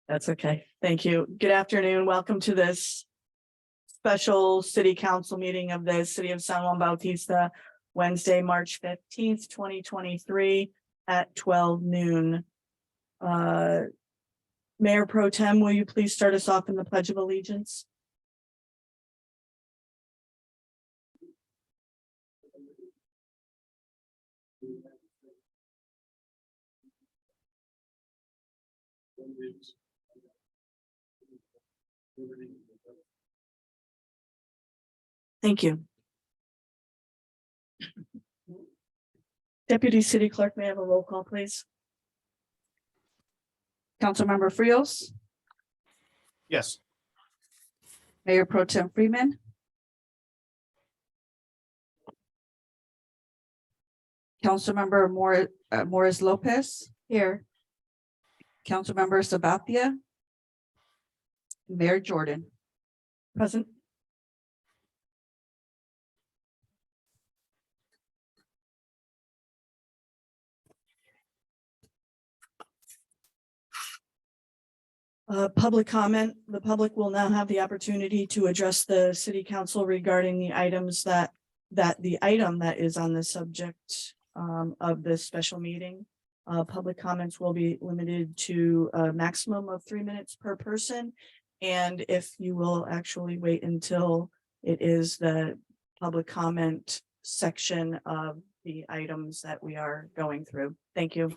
That's okay. Thank you. Good afternoon. Welcome to this special city council meeting of the city of San Juan Bautista, Wednesday, March 15th, 2023 at 12 noon. Mayor Pro Tem, will you please start us off in the Pledge of Allegiance? Thank you. Deputy City Clerk, may I have a roll call, please? Councilmember Frios, Yes. Mayor Pro Tem Freeman, Councilmember Morris Lopez here, Councilmember Sabathia, Mayor Jordan. Present. Public comment. The public will now have the opportunity to address the city council regarding the items that the item that is on the subject of this special meeting. Public comments will be limited to a maximum of 3 minutes per person. And if you will actually wait until it is the public comment section of the items that we are going through. Thank you.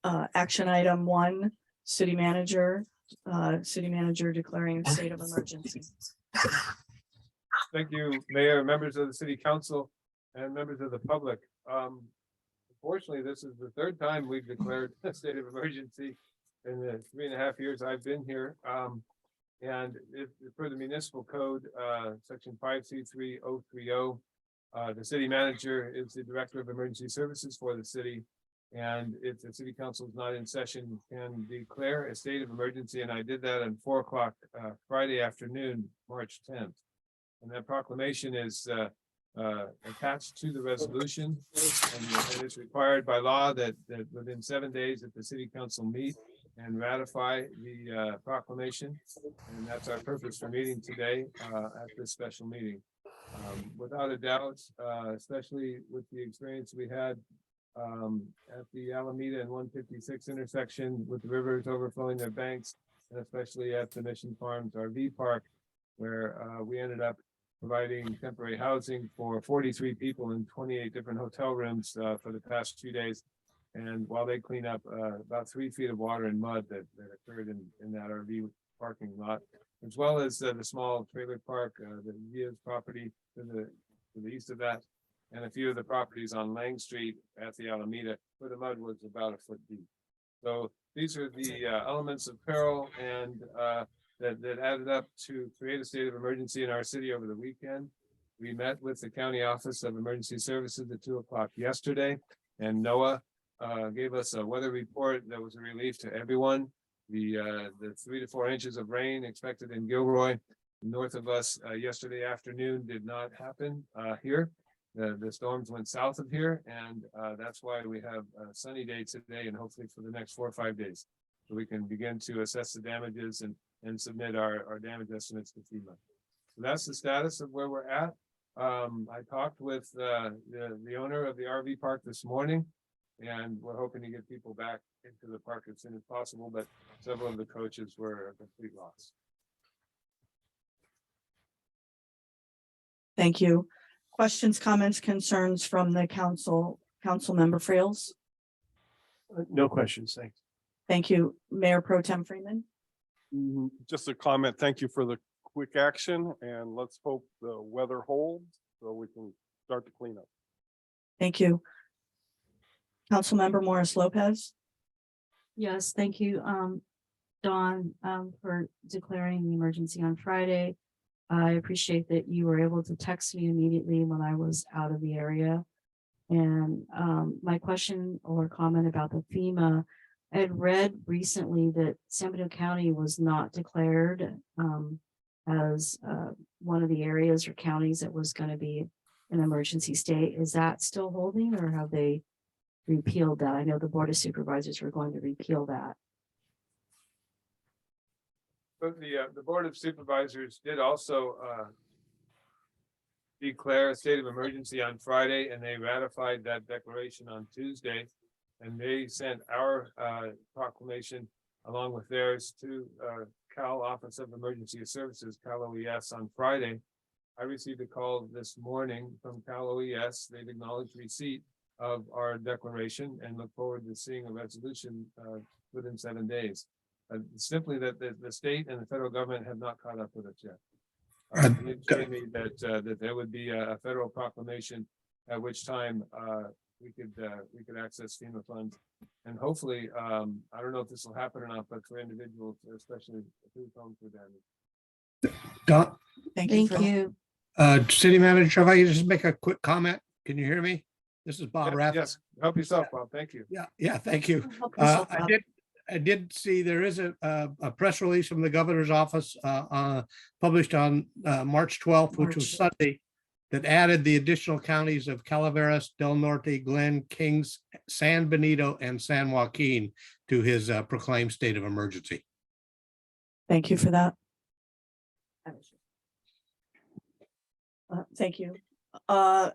Action item 1. City manager declaring a state of emergency. Thank you, Mayor, members of the City Council, and members of the public. Unfortunately, this is the third time we've declared a state of emergency in the 3.5 years I've been here. And for the municipal code, section 5C3030, the city manager is the director of emergency services for the city. And if the city council is not in session, can declare a state of emergency. And I did that at 4 o'clock Friday afternoon, March 10th. And that proclamation is attached to the resolution. And it's required by law that within 7 days that the city council meet and ratify the proclamation. And that's our purpose for meeting today at this special meeting. Without a doubt, especially with the experience we had at the Alameda and 156 intersection with the rivers overflowing their banks, and especially at the Mission Farms RV Park, where we ended up providing temporary housing for 43 people in 28 different hotel rooms for the past 2 days. And while they clean up about 3 feet of water and mud that occurred in that RV parking lot, as well as the small trailer park, the Diaz property to the east of that, and a few of the properties on Lang Street at the Alameda, where the mud was about 1 foot deep. So these are the elements of peril and that added up to create a state of emergency in our city over the weekend. We met with the County Office of Emergency Services at 2 o'clock yesterday, and NOAA gave us a weather report that was a relief to everyone. The 3 to 4 inches of rain expected in Gilroy north of us yesterday afternoon did not happen here. The storms went south of here, and that's why we have a sunny day today and hopefully for the next 4 or 5 days. So we can begin to assess the damages and submit our damage estimates to FEMA. So that's the status of where we're at. I talked with the owner of the RV park this morning, and we're hoping to get people back into the park as soon as possible, but several of the coaches were a complete loss. Thank you. Questions, comments, concerns from the council, Councilmember Friels? No questions, thanks. Thank you. Mayor Pro Tem Freeman? Just a comment, thank you for the quick action, and let's hope the weather holds so we can start to clean up. Thank you. Councilmember Morris Lopez? Yes, thank you, Dawn, for declaring the emergency on Friday. I appreciate that you were able to text me immediately when I was out of the area. And my question or comment about the FEMA, I had read recently that San Benito County was not declared as one of the areas or counties that was going to be an emergency state. Is that still holding, or have they repealed that? I know the Board of Supervisors were going to repeal that. But the Board of Supervisors did also declare a state of emergency on Friday, and they ratified that declaration on Tuesday. And they sent our proclamation along with theirs to Cal Office of Emergency Services, Cal OES, on Friday. I received a call this morning from Cal OES. They've acknowledged receipt of our declaration and look forward to seeing a resolution within 7 days. Simply that the state and the federal government have not caught up with it yet. It assured me that there would be a federal proclamation, at which time we could access FEMA funds. And hopefully, I don't know if this will happen or not, but for individuals, especially whose homes were damaged. Don, Thank you. Thank you. City manager, if I could just make a quick comment. Can you hear me? This is Bob Yes, Rath. yes, help yourself, Bob. Thank you. Yeah, thank you. Help yourself out. I did see there is a press release from the governor's office published on March 12th, which was Sunday, that added the additional counties of Calaveras, Del Norte, Glen, Kings, San Benito, and San Joaquin to his proclaimed state of emergency. Thank you for that. Thank you. I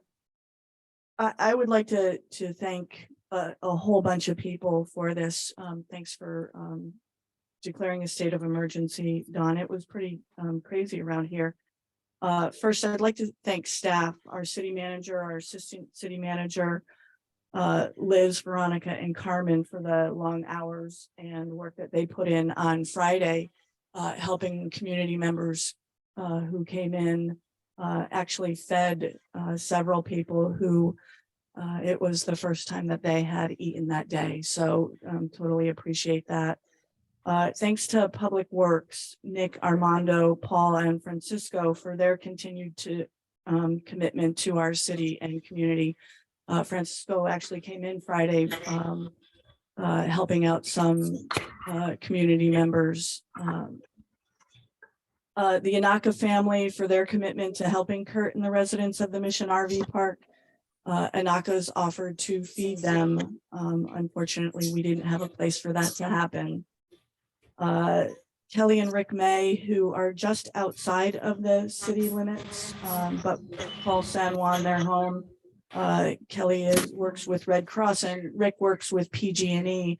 would like to thank a whole bunch of people for this. Thanks for declaring a state of emergency, Don. It was pretty crazy around here. First, I'd like to thank staff, our city manager, our assistant city manager, Liz, Veronica, and Carmen for the long hours and work that they put in on Friday, helping community members who came in, actually fed several people who it was the first time that they had eaten that day. So totally appreciate that. Thanks to Public Works, Nick, Armando, Paul, and Francisco for their continued commitment to our city and community. Francisco actually came in Friday helping out some community members. The Yanaka family for their commitment to helping Kurt and the residents of the Mission RV Park. Anaka's offered to feed them. Unfortunately, we didn't have a place for that to happen. Kelly and Rick May, who are just outside of the city limits, but call San Juan their home. Kelly works with Red Cross and Rick works with PG&E.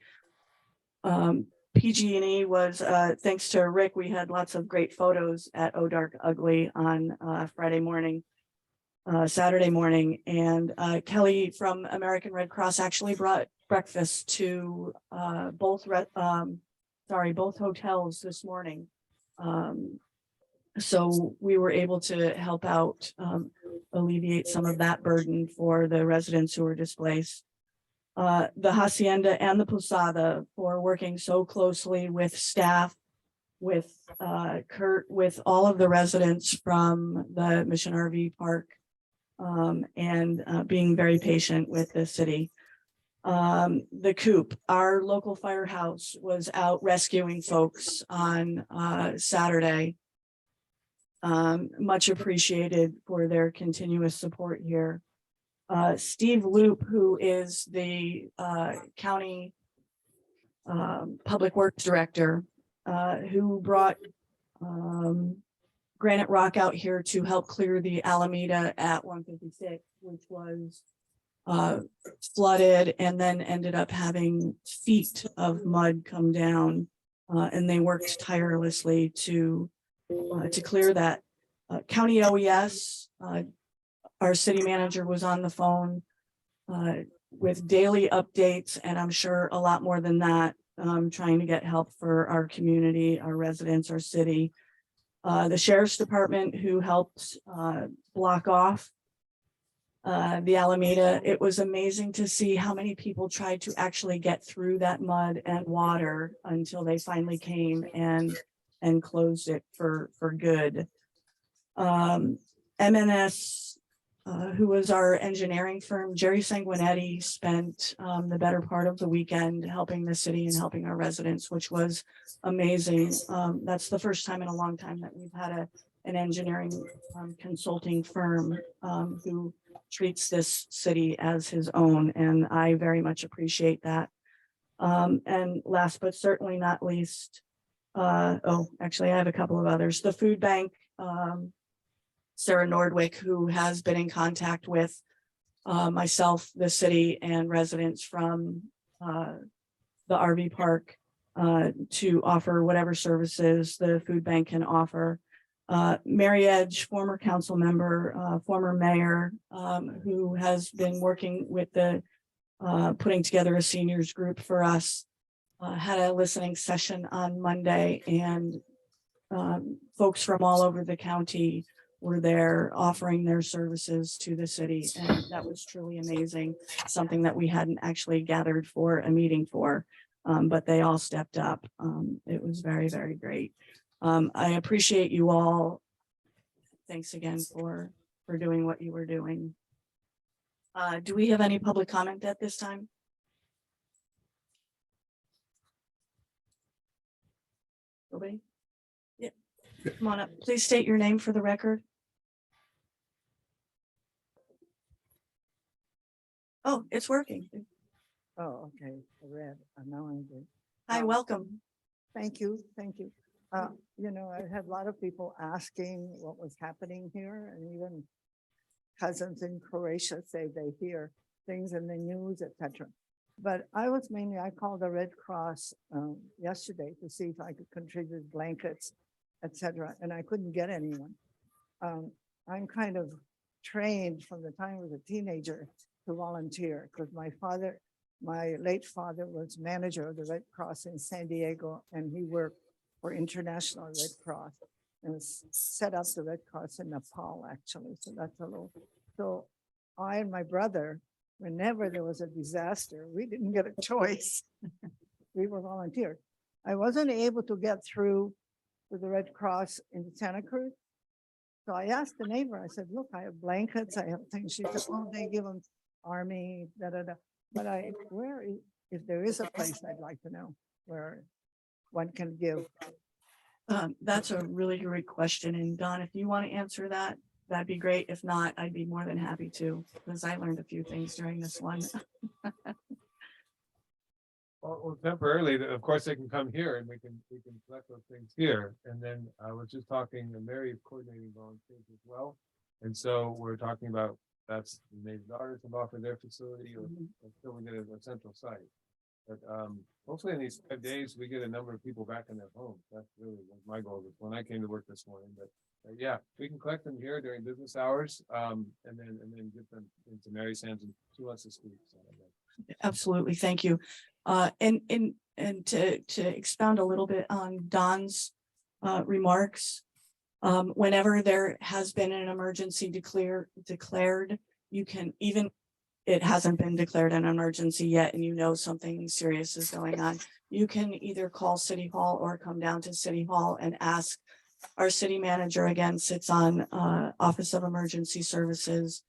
PG&E was, thanks to Rick, we had lots of great photos at Oh Dark Ugly on Saturday morning. And Kelly from American Red Cross actually brought breakfast to both hotels this morning. So we were able to help out, alleviate some of that burden for the residents who were displaced. The Hacienda and the Posada for working so closely with staff, with Kurt, with all of the residents from the Mission RV Park, and being very patient with the city. The Coop, our local firehouse, was out rescuing folks on Saturday. Much appreciated for their continuous support here. Steve Loop, who is the county public works director, who brought granite rock out here to help clear the Alameda at 156, which was flooded and then ended up having feet of mud come down, and they worked tirelessly to clear that. County OES, our city manager was on the phone with daily updates, and I'm sure a lot more than that, trying to get help for our community, our residents, our city. The sheriff's department, who helped block off the Alameda. It was amazing to see how many people tried to actually get through that mud and water until they finally came and closed it for good. MNS, who was our engineering firm, Jerry Sanguinetti, spent the better part of the weekend helping the city and helping our residents, which was amazing. That's the first time in a long time that we've had an engineering consulting firm who treats this city as his own, and I very much appreciate that. And last but certainly not least, Actually, I have a couple of others. The food bank, Sarah Nordwick, who has been in contact with myself, the city, and residents from the RV park to offer whatever services the food bank can offer. Mary Edge, former council member, former mayor, who has been working with the putting together a seniors group for us, had a listening session on Monday, and folks from all over the county were there offering their services to the city. And that was truly amazing, something that we hadn't actually gathered for a meeting for, but they all stepped up. It was very, very great. I appreciate you all. Thanks again for doing what you were doing. Do we have any public comment at this time? Nobody? Yeah, come on up. Please state your name for the record. Oh, it's working. Oh, okay, I read, now I do. Hi, Um, welcome. Thank you, thank you. You know, I had a lot of people asking what was happening here, and even cousins in Croatia say they hear things in the news, etc. But I called the Red Cross yesterday to see if I could contribute blankets, etc., and I couldn't get anyone. I'm kind of trained from the time I was a teenager to volunteer, because my late father was manager of the Red Cross in San Diego, and he worked for International Red Cross and set up the Red Cross in Nepal, actually. So that's a little, so I and my brother, whenever there was a disaster, we didn't get a choice. We were volunteers. I wasn't able to get through to the Red Cross in Santa Cruz. So I asked the neighbor, I said, look, I have blankets, I have things. She said, oh, they give them army, da, da, da. But if there is a place, I'd like to know where one can give. That's a really great question. And Don, if you want to answer that, that'd be great. If not, I'd be more than happy to, because I learned a few things during this one. Well, temporarily, of course, they can come here and we can collect those things here. And then I was just talking, and Mary is coordinating volunteers as well. And so we're talking about, that's maybe daughters have offered their facility, or until we get a central site. But hopefully in these 5 days, we get a number of people back in their homes. That's really what my goal was when I came to work this morning. But yeah, we can collect them here during business hours, and then get them into Mary's hands, and she wants to speak. So, Absolutely. Thank you. And to expound a little bit on Don's remarks, whenever there has been an emergency declared, you can, even it hasn't been declared an emergency yet, and you know something serious is going on, you can either call City Hall or come down to City Hall and ask. Our city manager, again, sits on Office of Emergency Services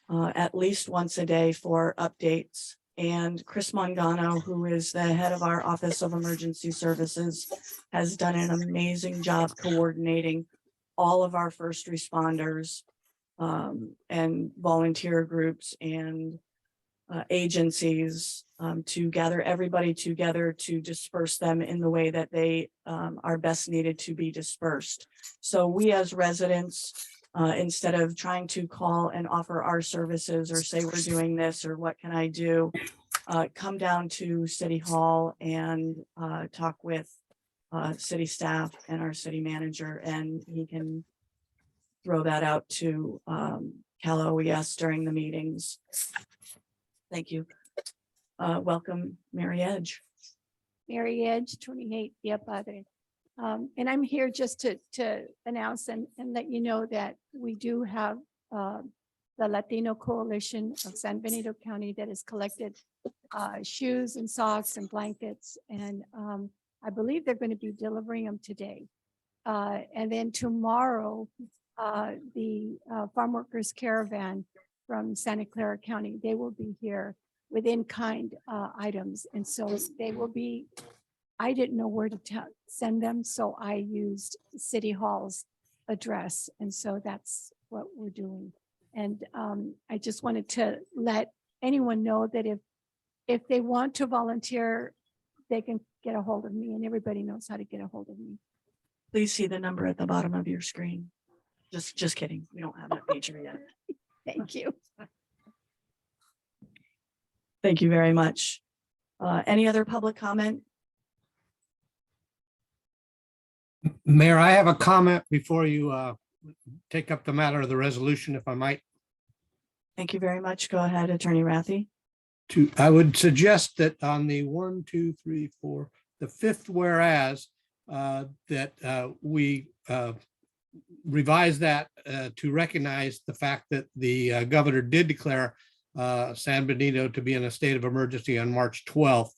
at least once a day for updates. And Chris Mangano, who is the head of our Office of Emergency Services, has done an amazing job coordinating all of our first responders and volunteer groups and agencies to gather everybody together to disperse them in the way that they are best needed to be dispersed. So we as residents, instead of trying to call and offer our services or say we're doing this or what can I do, come down to City Hall and talk with city staff and our city manager, and he can throw that out to Cal OES during the meetings. Thank you. Welcome, Mary Edge. Mary Edge, 28 Dia Padre. And I'm here just to announce and let you know that we do have the Latino Coalition of San Benito County that has collected shoes and socks and blankets. And I believe they're going to be delivering them today. And then tomorrow, the Farm Workers Caravan from Santa Clara County, they will be here with in-kind items. And so they will be, I didn't know where to send them, so I used City Hall's address. And so that's what we're doing. And I just wanted to let anyone know that if they want to volunteer, they can get a hold of me, and everybody knows how to get a hold of me. Please see the number at the bottom of your screen. Just kidding. We don't have that feature yet. Thank you. Thank you very much. Any other public comment? Mayor, I have a comment before you take up the matter of the resolution, if I might. Thank you very much. Go ahead, Attorney Rathi. I would suggest that on the 1, 2, 3, 4, the fifth whereas, that we revise that to recognize the fact that the governor did declare San Benito to be in a state of emergency on March 12th.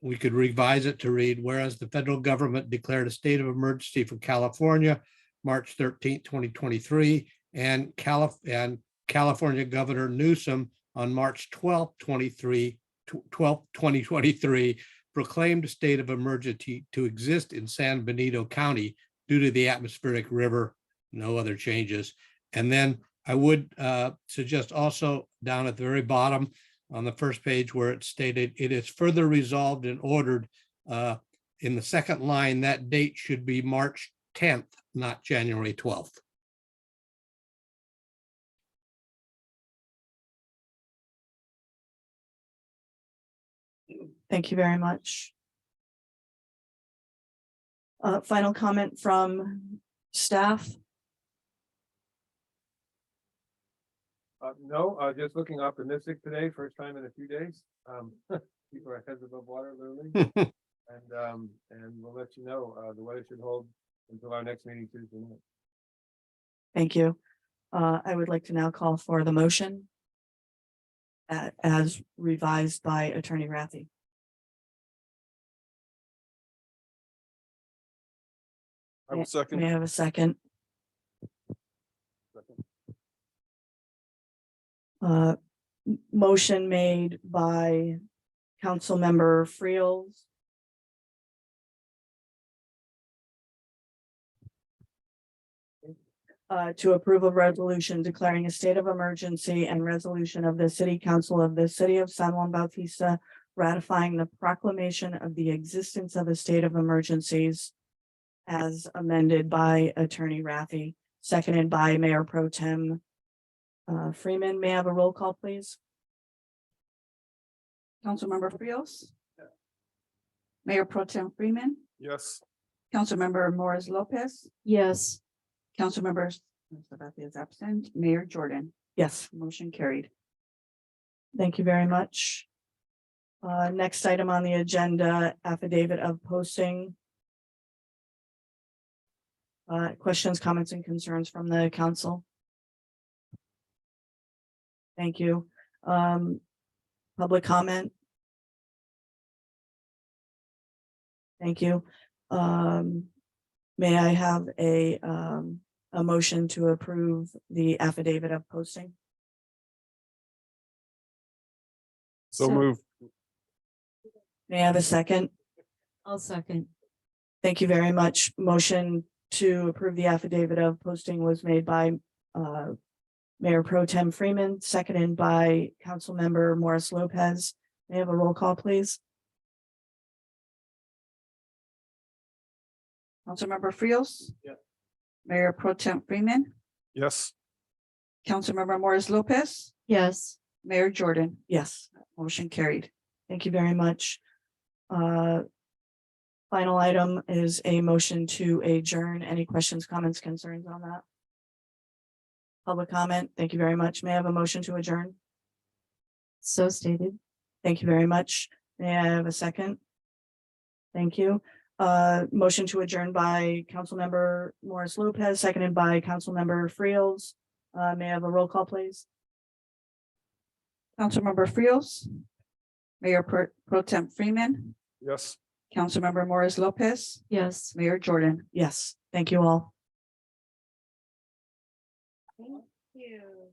We could revise it to read, whereas the federal government declared a state of emergency for California, March 13th, 2023, and California Governor Newsom on March 12th, 2023, proclaimed a state of emergency to exist in San Benito County due to the atmospheric river, no other changes. And then I would suggest also down at the very bottom on the first page where it stated, it is further resolved and ordered in the second line, that date should be March 10th, not January 12th. Thank you very much. Final comment from staff. No, just looking optimistic today, first time in a few days. Keep our heads above water literally. And we'll let you know, the weather should hold until our next meeting Tuesday night. Thank you. I would like to now call for the motion as revised by Attorney Rathi. I will second. May I have a second? Motion made by Councilmember Friels. To approve a resolution declaring a state of emergency and resolution of the City Council of the City of San Juan Bautista ratifying the proclamation of the existence of a state of emergencies as amended by Attorney Rathi, seconded by Mayor Pro Tem Freeman. May I have a roll call, please? Councilmember Frios. Mayor Pro Tem Freeman, Yes. Councilmember Morris Lopez, Yes. Councilmember Sabati is absent, Mayor Jordan, Yes, motion carried. thank you very much. Next item on the agenda, affidavit of posting. Questions, comments, and concerns from the council? Thank you. Public comment? Thank you. May I have a motion to approve the affidavit of posting? So move. May I have a second? I'll second. Thank you very much. Motion to approve the affidavit of posting was made by Mayor Pro Tem Freeman, seconded by Councilmember Morris Lopez. May I have a roll call, please? Councilmember Frios. Yeah. Mayor Pro Tem Freeman, Yes. Councilmember Morris Lopez, Yes. Mayor Jordan, Yes. motion carried. Thank you very much. Final item is a motion to adjourn. Any questions, comments, concerns on that? Public comment. Thank you very much. May I have a motion to adjourn? So stated. Thank you very much. May I have a second? Thank you. Motion to adjourn by Councilmember Morris Lopez, seconded by Councilmember Friels. May I have a roll call, please? Councilmember Frios, Mayor Pro Tem Freeman, Yes. Councilmember Morris Lopez, Yes. Mayor Jordan. Yes, thank you all. Thank you.